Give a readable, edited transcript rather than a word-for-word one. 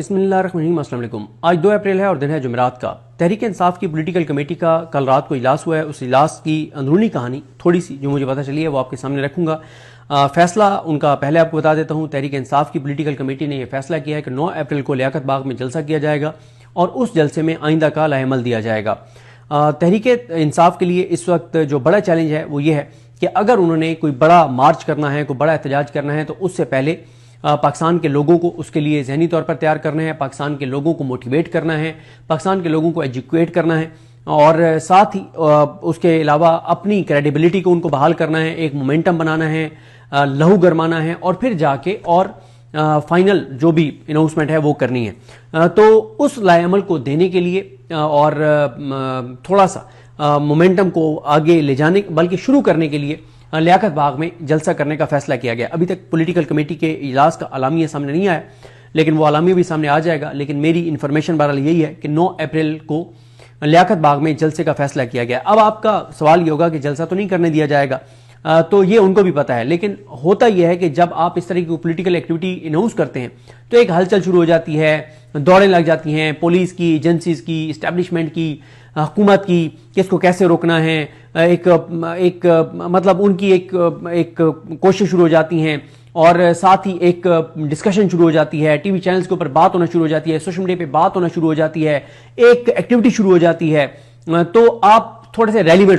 बिस्मिल्लाहिर्रहमानिर्रहीम। अस्सलाम वालेकुम। आज 2 अप्रैल है और दिन है जुमेरात का। तहरीक इंसाफ की पॉलिटिकल कमेटी का कल रात को इजलास हुआ है। उस इजलास की अंदरूनी कहानी थोड़ी सी जो मुझे पता चली है वो आपके सामने रखूंगा। फैसला उनका पहले आपको बता देता हूँ। तहरीक इंसाफ की पॉलिटिकल कमेटी ने यह फैसला किया है कि 9 अप्रैल को लियाकत बाग में जलसा किया जाएगा और उस जलसे में आइंदा का लाएमल दिया जाएगा। तहरीक इंसाफ के लिए इस वक्त जो बड़ा चैलेंज है वो ये है कि अगर उन्होंने कोई बड़ा मार्च करना है, कोई बड़ा एहतजाज करना है, तो उससे पहले पाकिस्तान के लोगों को उसके लिए ज़हनी तौर पर तैयार करना है, पाकिस्तान के लोगों को मोटिवेट करना है, पाकिस्तान के लोगों को एजुकेट करना है और साथ ही उसके अलावा अपनी क्रेडिबिलिटी को उनको बहाल करना है, एक मोमेंटम बनाना है, लहू गरमाना है और फिर जाके और फाइनल जो भी अनाउंसमेंट है वो करनी है। तो उस लाएअमल को देने के लिए और थोड़ा सा मोमेंटम को आगे ले जाने बल्कि शुरू करने के लिए लियाकत बाग में जलसा करने का फैसला किया गया। अभी तक पॉलिटिकल कमेटी के इजलास का अलामिया सामने नहीं आया, लेकिन वो अलामिया भी सामने आ जाएगा। लेकिन मेरी इन्फॉर्मेशन बहरहाल यही है कि 9 अप्रैल को लियाकत बाग में जलसे का फैसला किया गया। अब आपका सवाल ये होगा कि जलसा तो नहीं करने दिया जाएगा, तो ये उनको भी पता है, लेकिन होता यह है कि जब आप इस तरह की पॉलिटिकल एक्टिविटी अनाउंस करते हैं तो एक हलचल शुरू हो जाती है, दौड़ें लग जाती हैं पुलिस की, एजेंसीज की, इस्टेब्लिशमेंट की, हुकूमत की, किसको कैसे रोकना है, एक मतलब उनकी एक कोशिश शुरू हो जाती हैं और साथ ही एक डिस्कशन शुरू हो जाती है, टीवी चैनल्स के ऊपर बात होना शुरू हो जाती है, सोशल मीडिया पे बात होना शुरू हो जाती है, एक एक्टिविटी शुरू हो जाती है। तो आप थोड़े से रेलिवेंट